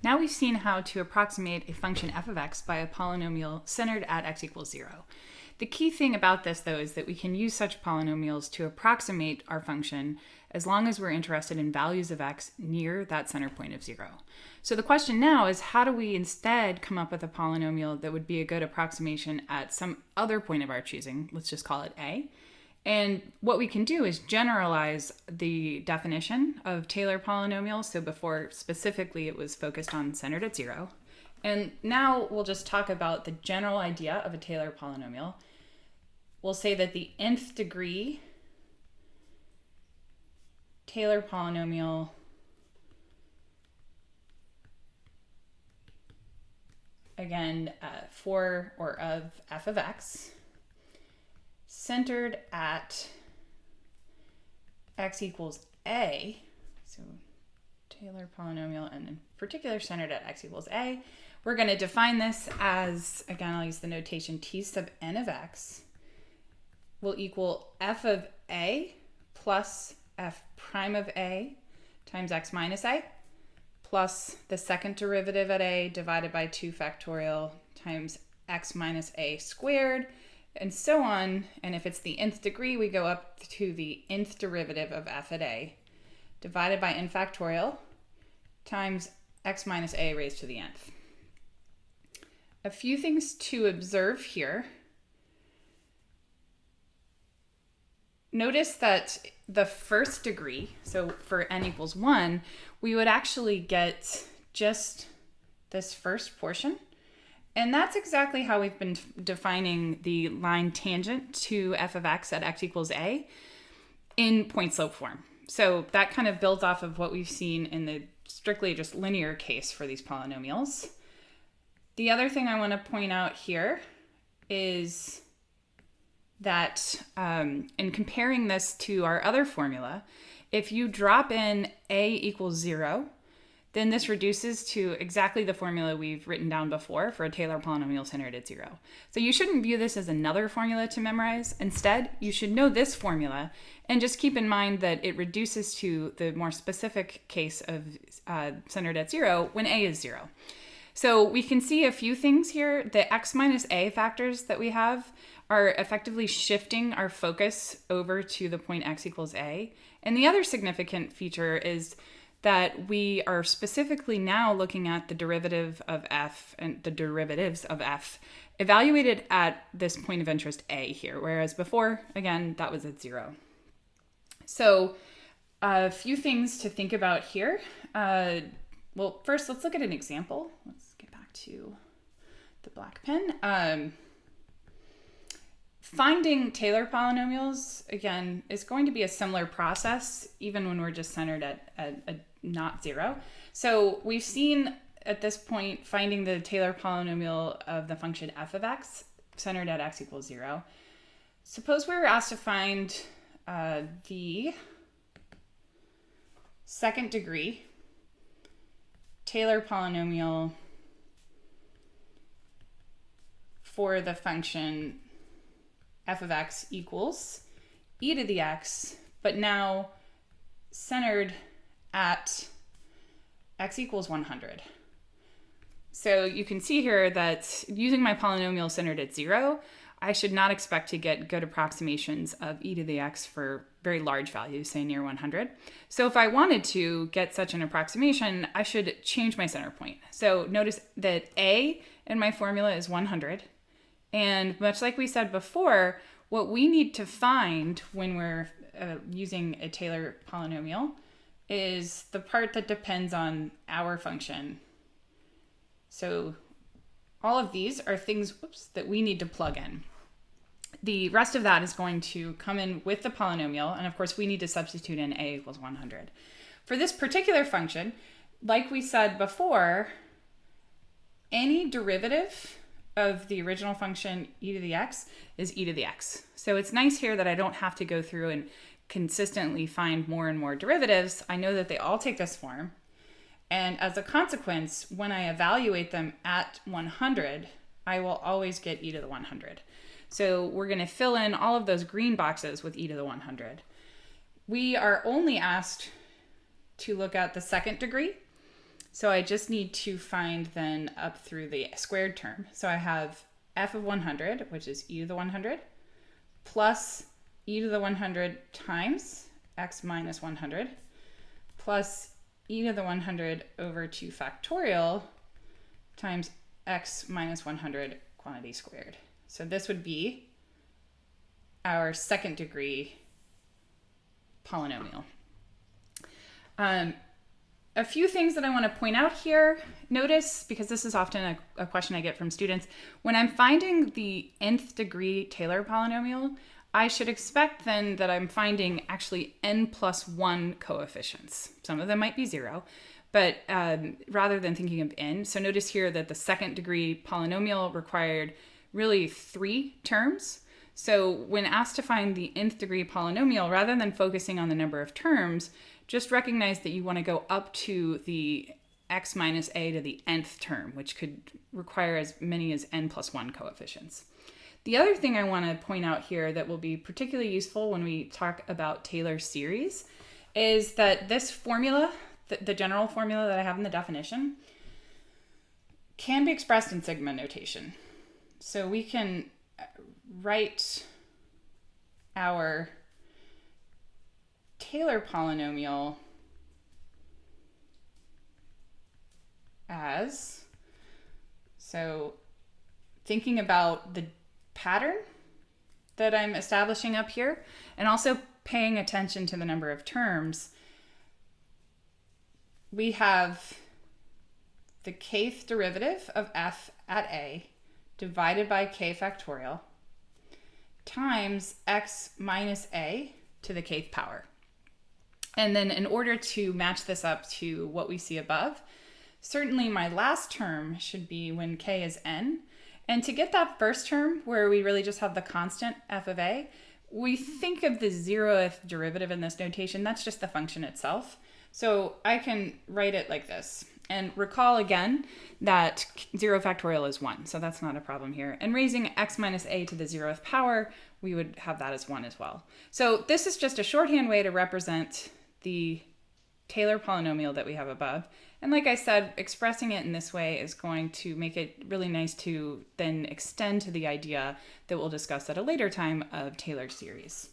Now we've seen how to approximate a function f of x by a polynomial centered at x equals 0. The key thing about this, though, is that we can use such polynomials to approximate our function as long as we're interested in values of x near that center point of 0. So the question now is, how do we instead come up with a polynomial that would be a good approximation at some other point of our choosing? Let's just call it a. And what we can do is generalize the definition of Taylor polynomials. So before, specifically, it was focused on centered at 0. And now we'll just talk about the general idea of a Taylor polynomial. We'll say that the nth degree Taylor polynomial again for or of f of x centered at x equals a, so Taylor polynomial, and in particular centered at x equals a, we're going to define this as, again, I'll use the notation t sub n of x will equal f of a plus f prime of a times x minus a plus the second derivative at a divided by 2 factorial times x minus a squared, and so on. And if it's the nth degree, we go up to the nth derivative of f at a divided by n factorial times x minus a raised to the nth. A few things to observe here. Notice that the first degree, so for n equals 1, we would actually get just this first portion. And that's exactly how we've been defining the line tangent to f of x at x equals a in point slope form. So that kind of builds off of what we've seen in the strictly just linear case for these polynomials. The other thing I want to point out here is that in comparing this to our other formula, if you drop in a equals 0, then this reduces to exactly the formula we've written down before for a Taylor polynomial centered at 0. So you shouldn't view this as another formula to memorize. Instead, you should know this formula and just keep in mind that it reduces to the more specific case of centered at 0 when a is 0. So we can see a few things here. The x minus a factors that we have are effectively shifting our focus over to the point x equals a. And the other significant feature is that we are specifically now looking at the derivative of f and the derivatives of f evaluated at this point of interest a here, whereas before, again, that was at 0. So a few things to think about here. Well, first, let's look at an example. Let's get back to the black pen. Finding Taylor polynomials, again, is going to be a similar process, even when we're just centered at not 0. So we've seen at this point finding the Taylor polynomial of the function f of x centered at x equals 0. Suppose we were asked to find the second degree Taylor polynomial for the function f of x equals e to the x, but now centered at x equals 100. So you can see here that using my polynomial centered at 0, I should not expect to get good approximations of e to the x for very large values, say near 100. So if I wanted to get such an approximation, I should change my center point. So notice that a in my formula is 100. And much like we said before, what we need to find when we're using a Taylor polynomial is the part that depends on our function. So all of these are things that we need to plug in. The rest of that is going to come in with the polynomial, and of course we need to substitute in a equals 100. For this particular function, like we said before, any derivative of the original function e to the x is e to the x. So it's nice here that I don't have to go through and consistently find more and more derivatives. I know that they all take this form. And as a consequence, when I evaluate them at 100, I will always get e to the 100. So we're going to fill in all of those green boxes with e to the 100. We are only asked to look at the second degree. So I just need to find then up through the squared term. So I have f of 100, which is e to the 100, plus e to the 100 times x minus 100, plus e to the 100 over 2 factorial times x minus 100 quantity squared. So this would be our second degree polynomial. A few things that I want to point out here. Notice, because this is often a question I get from students, when I'm finding the nth degree Taylor polynomial, I should expect then that I'm finding actually n plus 1 coefficients. Some of them might be 0, but rather than thinking of n. So notice here that the second degree polynomial required really 3 terms. So when asked to find the nth degree polynomial, rather than focusing on the number of terms, just recognize that you want to go up to the x minus a to the nth term, which could require as many as n plus 1 coefficients. The other thing I want to point out here that will be particularly useful when we talk about Taylor series is that this formula, the general formula that I have in the definition, can be expressed in sigma notation. So we can write our Taylor polynomial as, so thinking about the pattern that I'm establishing up here and also paying attention to the number of terms, we have the kth derivative of f at a divided by k factorial times x minus a to the kth power. And then in order to match this up to what we see above, certainly my last term should be when k is n. And to get that first term where we really just have the constant f of a, we think of the 0th derivative in this notation. That's just the function itself. So I can write it like this. And recall again that 0 factorial is 1, so that's not a problem here. And raising x minus a to the 0th power, we would have that as 1 as well. So this is just a shorthand way to represent the Taylor polynomial that we have above. And like I said, expressing it in this way is going to make it really nice to then extend to the idea that we'll discuss at a later time of Taylor series.